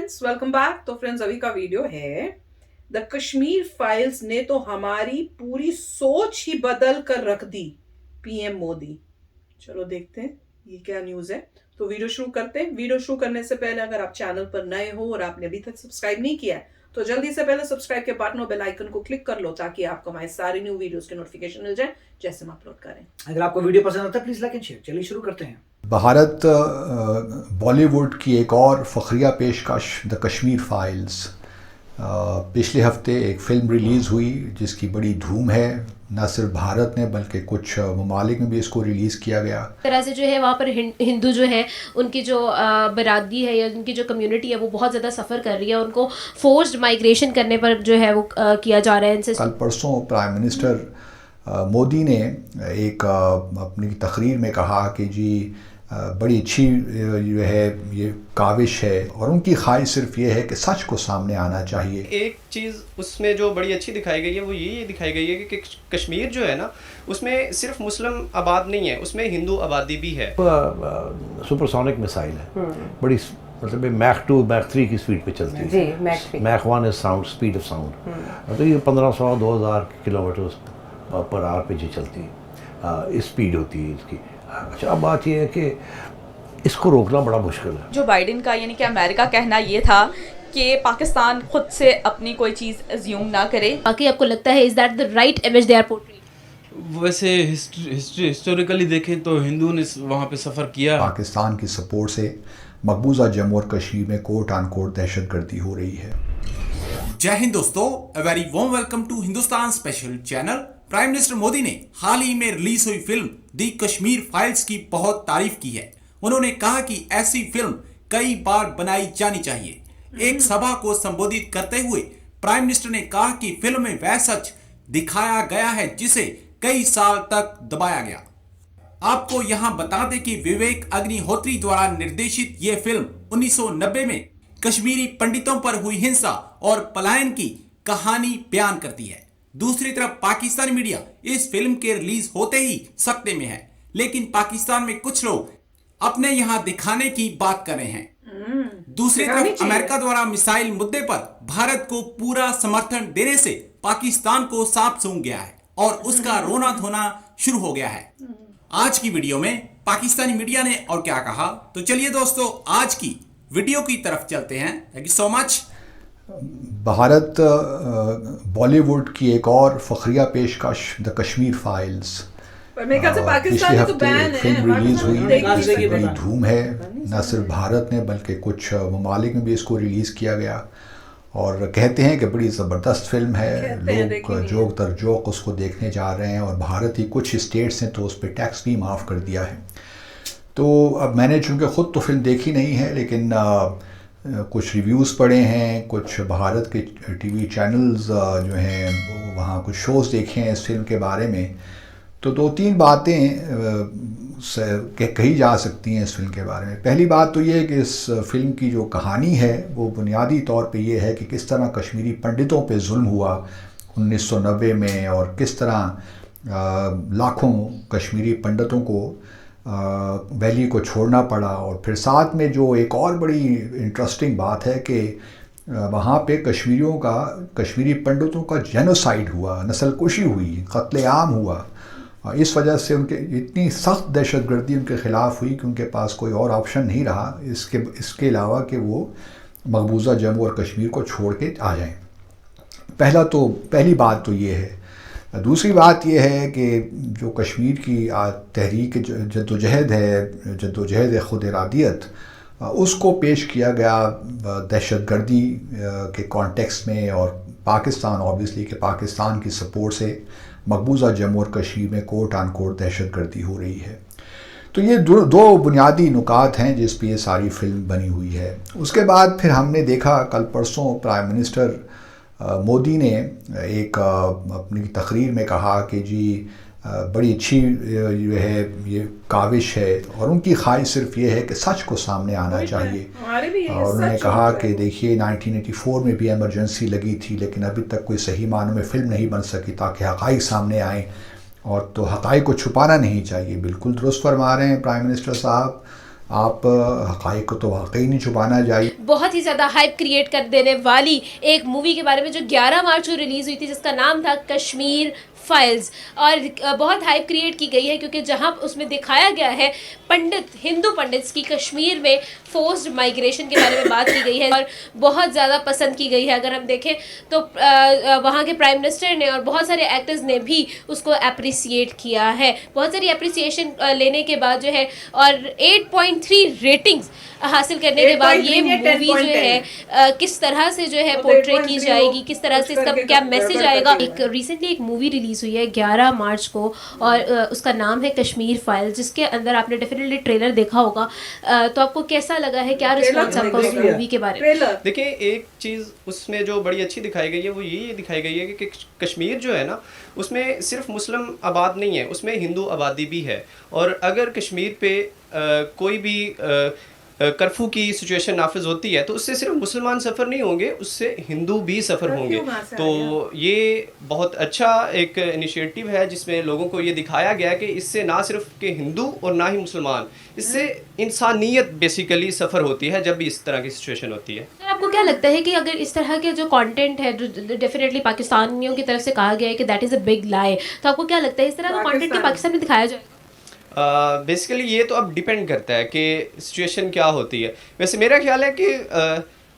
Friends, welcome back. तो friends, अभी का वीडियो है द कश्मीर फाइल्स ने तो हमारी पूरी सोच ही बदल कर रख दी, पीएम मोदी। चलो देखते हैं ये क्या न्यूज़ है। तो वीडियो शुरू करते हैं। वीडियो शुरू करने से पहले अगर आप चैनल पर नए हो और आपने अभी तक सब्सक्राइब नहीं किया है तो जल्दी से पहले सब्सक्राइब के बटन और बेल आइकन को क्लिक कर लो ताकि आपको हमारे सारे न्यू वीडियोस के नोटिफिकेशन मिल जाए जैसे हम अपलोड करें। अगर आपको वीडियो पसंद आता है प्लीज़ लाइक एंड शेयर। चलिए शुरू करते हैं। भारत बॉलीवुड की एक और फ़ख्रिया पेशकश द कश्मीर फाइल्स। पिछले हफ्ते एक फ़िल्म रिलीज़ हुई जिसकी बड़ी धूम है। न सिर्फ भारत ने बल्कि कुछ ममालिक में भी इसको रिलीज़ किया गया। तरह से जो है वहाँ पर हिंदू जो है उनकी जो बरादरी है या उनकी जो कम्युनिटी है वो बहुत ज़्यादा सफ़र कर रही है। उनको फोर्स्ड माइग्रेशन करने पर जो है वो किया जा रहा है इनसे। कल परसों प्राइम मिनिस्टर मोदी ने एक अपनी तकरीर में कहा कि जी बड़ी अच्छी जो है ये काविश है और उनकी ख्वाहिश सिर्फ ये है कि सच को सामने आना चाहिए। एक चीज़ उसमें जो बड़ी अच्छी दिखाई गई है वो ये दिखाई गई है कि कश्मीर जो है ना उसमें सिर्फ मुस्लिम आबाद नहीं है, उसमें हिंदू आबादी भी है। सुपरसोनिक मिसाइल है, बड़ी मतलब मैक 2 मैक 3 की स्पीड पे चलती है जी। Mach 1 is sound speed of sound. तो ये 1500-2000 किलोमीटर पर आवर पे जी चलती है, स्पीड होती है इसकी। अच्छा, अब बात यह है कि इसको रोकना बड़ा मुश्किल है। जो बाइडेन का यानी कि अमेरिका कहना ये था कि पाकिस्तान खुद से अपनी कोई चीज़ अज्यूम ना करे। बाकी आपको लगता है is that the right image they are portraying? वैसे हिस्टोरिकली देखें तो हिंदू ने वहाँ पे सफ़र किया। पाकिस्तान की सपोर्ट से मकबूजा जम्मू और कश्मीर में कोट ऑन कोट दहशतगर्दी हो रही है। जय हिंद दोस्तों, a very warm welcome to Hindustan special channel. Prime minister Modi ने हाल ही में रिलीज हुई फिल्म दी कश्मीर फाइल्स की बहुत तारीफ की है। उन्होंने कहा कि ऐसी फिल्म कई बार बनाई जानी चाहिए। एक सभा को संबोधित करते हुए प्राइम मिनिस्टर ने कहा कि फिल्म में वह सच दिखाया गया है जिसे कई साल तक दबाया गया। आपको यहां बता दें कि विवेक अग्निहोत्री द्वारा निर्देशित यह फिल्म 1990 में कश्मीरी पंडितों पर हुई हिंसा और पलायन की कहानी बयान करती है। दूसरी तरफ पाकिस्तानी मीडिया इस फिल्म के रिलीज होते ही सख्ते में है, लेकिन पाकिस्तान में कुछ लोग अपने यहां दिखाने की बात कर रहे हैं। दूसरी तरफ अमेरिका द्वारा मिसाइल मुद्दे पर भारत को पूरा समर्थन देने से पाकिस्तान को सांप सूंघ गया है और उसका रोना धोना शुरू हो गया है। आज की वीडियो में पाकिस्तानी मीडिया ने और क्या कहा, तो चलिए दोस्तों आज की वीडियो की तरफ चलते हैं। Thank you so much. Bharat Bollywood की एक और फ़ख्रिया पेशकश द कश्मीर फाइल्स। पिछले हफ्ते एक फिल्म रिलीज़ हुई जिसकी बड़ी धूम है। न सिर्फ भारत ने बल्कि कुछ ममालिक में भी इसको रिलीज़ किया गया और कहते हैं कि बड़ी ज़बरदस्त फिल्म है। लोग जोक दर जोक उसको देखने जा रहे हैं और भारत ही कुछ स्टेट्स हैं तो उस पर टैक्स भी माफ़ कर दिया है। तो अब मैंने चूँकि ख़ुद तो फिल्म देखी नहीं है लेकिन कुछ रिव्यूज़ पढ़े हैं, कुछ भारत के टीवी चैनल्स जो हैं वहाँ कुछ शोज़ देखे हैं इस फिल्म के बारे में। तो 2-3 बातें कही जा सकती हैं इस फिल्म के बारे में। पहली बात तो ये है कि इस फिल्म की जो कहानी है वो बुनियादी तौर पे ये है कि किस तरह कश्मीरी पंडितों पे जुल्म हुआ 1990 में और किस तरह लाखों कश्मीरी पंडितों को वैली को छोड़ना पड़ा। और फिर साथ में जो एक और बड़ी इंटरेस्टिंग बात है कि वहाँ पे कश्मीरी पंडितों का जेनोसाइड हुआ, नस्लकुशी हुई, कत्लेआम हुआ। इस वजह से उनके इतनी सख्त दहशतगर्दी उनके ख़िलाफ़ हुई कि उनके पास कोई और ऑप्शन नहीं रहा इसके अलावा कि वो मकबूजा जम्मू और कश्मीर को छोड़ के आ जाएं। पहली बात तो ये है। दूसरी बात यह है कि जो कश्मीर की तहरीक जद्दोजहद खुद इरादियत उसको पेश किया गया दहशतगर्दी के कॉन्टेक्स्ट में और पाकिस्तान ऑब्वियसली कि पाकिस्तान की सपोर्ट से मकबूजा जम्मू और कश्मीर में कोट ऑन कोट दहशतगर्दी हो रही है। तो ये दो बुनियादी नुकात हैं जिस पे ये सारी फिल्म बनी हुई है। उसके बाद फिर हमने देखा कल परसों प्राइम मिनिस्टर मोदी ने एक अपनी तकरीर में कहा कि जी बड़ी अच्छी जो है ये काविश है और उनकी ख्वाहिश सिर्फ ये है कि सच को सामने आना चाहिए। और उन्होंने कहा कि देखिए 1984 में भी इमरजेंसी लगी थी लेकिन अभी तक कोई सही मानों में फ़िल्म नहीं बन सकी ताकि हक़ाइक़ सामने आएँ और तो हक़ाइक़ को छुपाना नहीं चाहिए। बिल्कुल दुरुस्त फरमा रहे हैं प्राइम मिनिस्टर साहब। आप हक़ाइक़ को तो वाकई नहीं छुपाना चाहिए। बहुत ही ज़्यादा हाइप क्रिएट कर देने वाली एक मूवी के बारे में जो 11 मार्च को रिलीज़ हुई थी, जिसका नाम था कश्मीर फाइल्स, और बहुत हाइप क्रिएट की गई है क्योंकि जहां उसमें दिखाया गया है हिंदू पंडित्स की कश्मीर में फोर्स्ड माइग्रेशन के बारे में बात की गई है और बहुत ज़्यादा पसंद की गई है। अगर हम देखें तो वहाँ के प्राइम मिनिस्टर ने और बहुत सारे एक्टर्स ने भी उसको अप्रिसिएट किया है। बहुत सारी अप्रिसिएशन लेने के बाद जो है और 8.3 रेटिंग्स हासिल करने के बाद ये मूवी जो है किस तरह से जो है पोर्ट्रे की जाएगी, किस तरह से इसका क्या मैसेज आएगा। एक रिसेंटली एक मूवी रिलीज़ हुई है 11 मार्च को और उसका नाम है कश्मीर फाइल, जिसके अंदर आपने डेफिनेटली ट्रेलर देखा होगा। तो आपको कैसा लगा है, क्या रिस्पॉन्स आपका उस मूवी के बारे में? देखिए, एक चीज़ उसमें जो बड़ी अच्छी दिखाई गई है वो ये दिखाई गई है कि कश्मीर जो है ना, उसमें सिर्फ मुस्लिम आबाद नहीं है, उसमें हिंदू आबादी भी है। और अगर कश्मीर पे कोई भी कर्फ्यू की सिचुएशन नाफिज होती है तो उससे सिर्फ मुसलमान सफ़र नहीं होंगे, उससे हिंदू भी सफ़र होंगे। तो ये बहुत अच्छा एक इनिशिएटिव है जिसमें लोगों को ये दिखाया गया है कि इससे ना सिर्फ के हिंदू और ना ही मुसलमान, इससे इंसानियत बेसिकली सफ़र होती है जब भी इस तरह की सिचुएशन होती है। सर, आपको क्या लगता है कि अगर इस तरह के जो कंटेंट है, जो डेफिनेटली पाकिस्तानियों की तरफ से कहा गया है कि that is a big lie, तो आपको क्या लगता है इस तरह का कंटेंट के पाकिस्तान में दिखाया जाए? बेसिकली ये तो अब डिपेंड करता है कि सिचुएशन क्या होती है। वैसे मेरा ख्याल है कि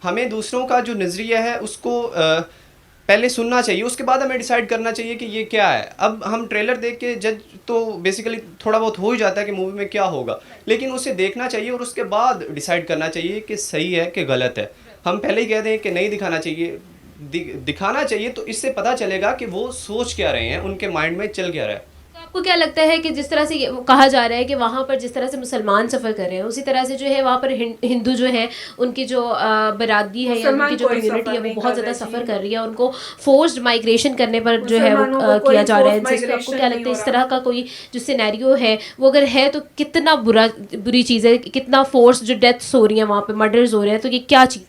हमें दूसरों का जो नज़रिया है उसको पहले सुनना चाहिए, उसके बाद हमें डिसाइड करना चाहिए कि ये क्या है। अब हम ट्रेलर देख के जज तो बेसिकली थोड़ा बहुत हो ही जाता है कि मूवी में क्या होगा, लेकिन उसे देखना चाहिए और उसके बाद डिसाइड करना चाहिए कि सही है कि गलत है। हम पहले ही कह दें कि नहीं दिखाना चाहिए, दिखाना चाहिए, तो इससे पता चलेगा कि वो सोच क्या रहे हैं, उनके माइंड में चल क्या रहा है। आपको क्या लगता है कि जिस तरह से कहा जा रहा है कि वहाँ पर जिस तरह से मुसलमान सफ़र कर रहे हैं, उसी तरह से जो है वहाँ पर हिंदू जो है, उनकी जो बरादरी है या उनकी जो कम्युनिटी है वो बहुत ज़्यादा सफ़र कर रही है, उनको फोर्स्ड माइग्रेशन करने पर जो है वो किया जा रहा है। तो आपको क्या लगता है इस तरह का कोई जो सिनेरियो है वो अगर है तो कितना बुरी चीज़ है, कितना फोर्स जो डेथ्स हो रही हैं वहाँ पर, मर्डर्स हो रहे हैं, तो ये क्या चीज़?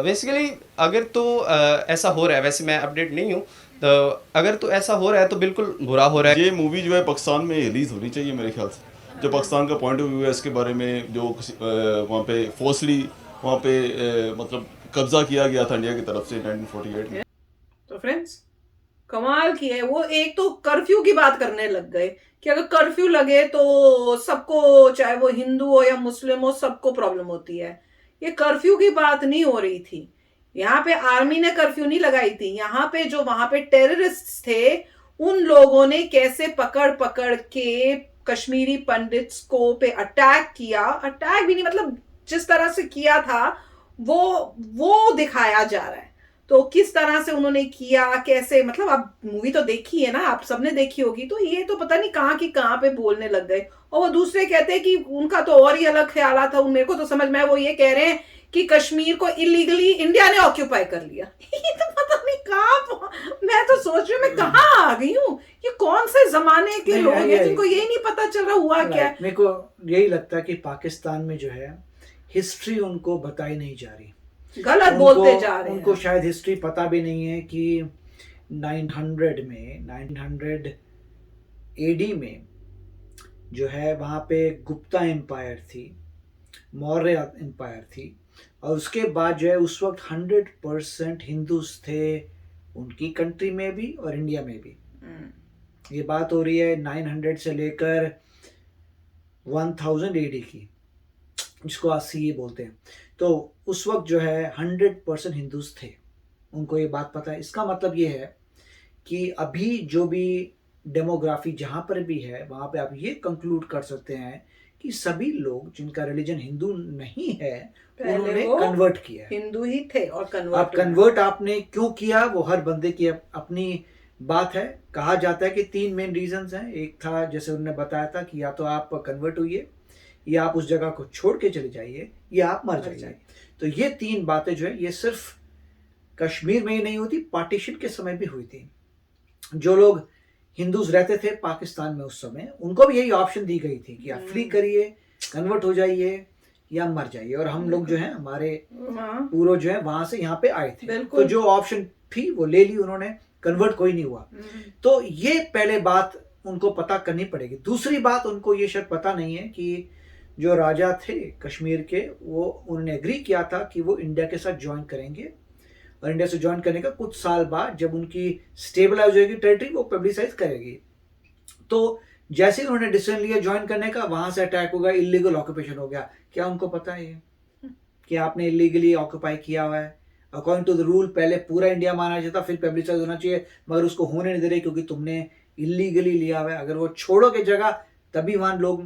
बेसिकली अगर तो ऐसा हो रहा है, वैसे मैं अपडेट नहीं हूँ, तो अगर तो ऐसा हो रहा है तो बिल्कुल बुरा हो रहा है। ये मूवी जो है पाकिस्तान में रिलीज़ होनी चाहिए मेरे ख्याल से। जो पाकिस्तान का पॉइंट ऑफ व्यू है इसके बारे में, जो वहाँ पे फोर्सली वहाँ पे मतलब कब्जा किया गया था इंडिया की तरफ से 1948 में। तो फ्रेंड्स, कमाल की है वो। एक तो कर्फ्यू की बात करने लग गए कि अगर कर्फ्यू लगे तो सबको, चाहे वो हिंदू हो या मुस्लिम हो, सबको प्रॉब्लम होती है। ये कर्फ्यू की बात नहीं हो रही थी। यहाँ पे आर्मी ने कर्फ्यू नहीं लगाई थी, यहाँ पे जो वहां पे टेररिस्ट थे उन लोगों ने कैसे पकड़ पकड़ के कश्मीरी पंडित्स को पे अटैक किया। अटैक भी नहीं, मतलब जिस तरह से किया था वो दिखाया जा रहा है। तो किस तरह से उन्होंने किया, कैसे, मतलब आप मूवी तो देखी है ना, आप सबने देखी होगी। तो ये तो पता नहीं कहाँ की कहाँ पे बोलने लग गए। और वो दूसरे कहते हैं कि उनका तो और ही अलग ख्याल था। मेरे को तो समझ में, वो ये कह रहे हैं कि कश्मीर को इलीगली इंडिया ने ऑक्यूपाई कर लिया। ये तो पता नहीं कहाँ, मैं तो सोच रही हूँ मैं कहाँ आ गई हूँ। ये कौन से जमाने के लोग हैं जिनको यही नहीं पता चल रहा हुआ क्या। मेरे को यही लगता है कि पाकिस्तान में जो है हिस्ट्री उनको बताई नहीं जा रही, गलत बोलते जा रहे हैं। उनको शायद हिस्ट्री पता भी नहीं है कि 900 AD में जो है वहाँ पे गुप्ता एम्पायर थी, मौर्य एम्पायर थी, और उसके बाद जो है उस वक्त 100% हिंदूज थे उनकी कंट्री में भी और इंडिया में भी। ये बात हो रही है 900 से लेकर 1000 AD की, जिसको आज CE बोलते हैं। तो उस वक्त जो है 100% हिंदूज थे, उनको ये बात पता है। इसका मतलब ये है कि अभी जो भी डेमोग्राफी जहाँ पर भी है वहाँ पे आप ये कंक्लूड कर सकते हैं कि सभी लोग जिनका रिलीजन हिंदू नहीं है उन्होंने कन्वर्ट किया है। हिंदू ही थे और कन्वर्ट आपने क्यों किया वो हर बंदे की अपनी बात है। कहा जाता है कि 3 मेन रीजंस हैं। एक था, जैसे उन्होंने बताया था, कि या तो आप कन्वर्ट हुइए, या आप उस जगह को छोड़ के चले जाइए, या आप मर जाइए। तो ये 3 बातें जो है ये सिर्फ कश्मीर में ही नहीं होती, पार्टीशन के समय भी हुई थी। जो लोग हिंदूज रहते थे पाकिस्तान में उस समय, उनको भी यही ऑप्शन दी गई थी कि आप फ्ली करिए, कन्वर्ट हो जाइए या मर जाइए। और हम लोग जो है, हमारे पूर्वज जो है वहां से यहाँ पे आए थे, तो जो ऑप्शन थी वो ले ली उन्होंने, कन्वर्ट कोई नहीं हुआ। तो ये पहले बात उनको पता करनी पड़ेगी। दूसरी बात, उनको ये शायद पता नहीं है कि जो राजा थे कश्मीर के, वो उन्होंने एग्री किया था कि वो इंडिया के साथ ज्वाइन करेंगे, और इंडिया से ज्वाइन करने का कुछ साल बाद जब उनकी स्टेबलाइज होगी टेरिटरी, वो पब्लिसाइज करेगी। तो जैसे ही उन्होंने डिसीजन लिया ज्वाइन करने का, वहां से अटैक हो गया, इलीगल ऑक्यूपेशन हो गया। क्या उनको पता है ये कि आपने इलीगली ऑक्यूपाई किया हुआ है? अकॉर्डिंग टू द रूल पहले पूरा इंडिया माना चाहिए था, फिर पब्लिसाइज होना चाहिए, मगर उसको होने नहीं दे रहे क्योंकि तुमने इलीगली लिया हुआ है। अगर वो छोड़ोगे जगह तभी वहां लोग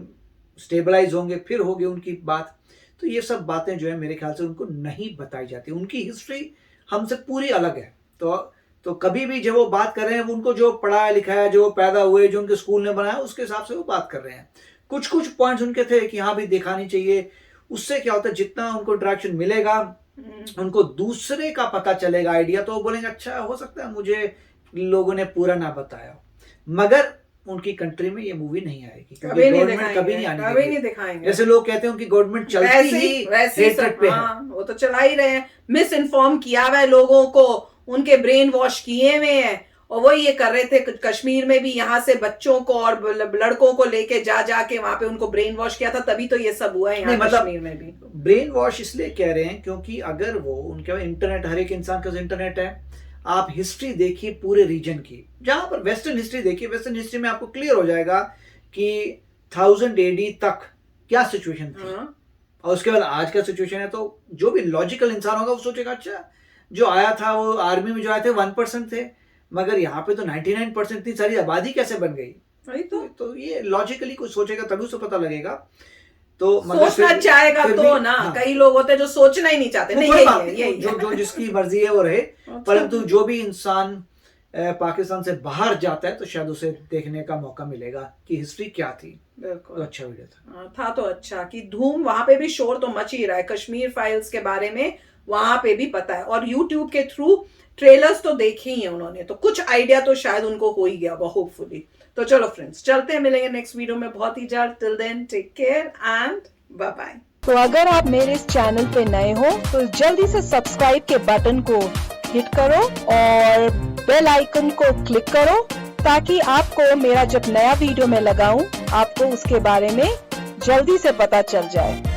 स्टेबलाइज होंगे, फिर होगी उनकी बात। तो ये सब बातें जो है मेरे ख्याल से उनको नहीं बताई जाती। उनकी हिस्ट्री हमसे पूरी अलग है। तो कभी भी जब वो बात कर रहे हैं, वो उनको जो पढ़ाया लिखाया, जो पैदा हुए, जो उनके स्कूल ने बनाया, उसके हिसाब से वो बात कर रहे हैं। कुछ पॉइंट्स उनके थे कि हाँ भी दिखानी चाहिए। उससे क्या होता है, जितना उनको इंटरेक्शन मिलेगा, उनको दूसरे का पता चलेगा आइडिया, तो वो बोलेंगे अच्छा हो सकता है मुझे लोगों ने पूरा ना बताया। मगर उनकी कंट्री में ये मूवी नहीं आएगी, कभी नहीं दिखाएंगे। जैसे लोग कहते हैं उनकी गवर्नमेंट चलती ही हेट्रेड पे है। वो तो चला ही रहे हैं, मिस इन्फॉर्म किया हुआ है लोगों को, उनके ब्रेन वॉश किए हुए हैं। और वो ये कर रहे थे कश्मीर में भी, यहाँ से बच्चों को और लड़कों को लेके जाके वहां पे उनको ब्रेन वॉश किया था, तभी तो ये सब हुआ है यहाँ कश्मीर में भी। ब्रेन वॉश इसलिए कह रहे हैं क्योंकि अगर वो उनके इंटरनेट, हर एक इंसान का इंटरनेट है। आप हिस्ट्री देखिए पूरे रीजन की, जहां पर वेस्टर्न हिस्ट्री देखिए, वेस्टर्न हिस्ट्री में आपको क्लियर हो जाएगा कि 1000 AD तक क्या सिचुएशन थी, और उसके बाद आज का सिचुएशन है। तो जो भी लॉजिकल इंसान होगा वो सोचेगा अच्छा जो आया था, वो आर्मी में जो आए थे 1% थे, मगर यहाँ पे तो 99% इतनी सारी आबादी कैसे बन गई। तो ये लॉजिकली कुछ सोचेगा तभी उसे पता लगेगा। तो सोचना चाहेगा तो ना, कई लोग होते हैं जो सोचना ही नहीं चाहते। नहीं, जो जिसकी मर्जी है वो रहे। परंतु जो भी इंसान पाकिस्तान से बाहर जाता है तो शायद उसे देखने का मौका मिलेगा कि हिस्ट्री क्या थी। बिल्कुल अच्छा वीडियो था तो अच्छा कि धूम वहां पे भी शोर तो मच ही रहा है कश्मीर फाइल्स के बारे में, वहां पे भी पता है। और यूट्यूब के थ्रू ट्रेलर्स तो देखे ही है उन्होंने, तो कुछ आइडिया तो शायद उनको हो ही गया होपफुली। तो चलो फ्रेंड्स, चलते हैं, मिलेंगे नेक्स्ट वीडियो में बहुत ही जल्द। Till then take care and bye bye. तो अगर आप मेरे इस चैनल पे नए हो तो जल्दी से सब्सक्राइब के बटन को हिट करो और बेल आइकन को क्लिक करो, ताकि आपको मेरा जब नया वीडियो मैं लगाऊं आपको उसके बारे में जल्दी से पता चल जाए।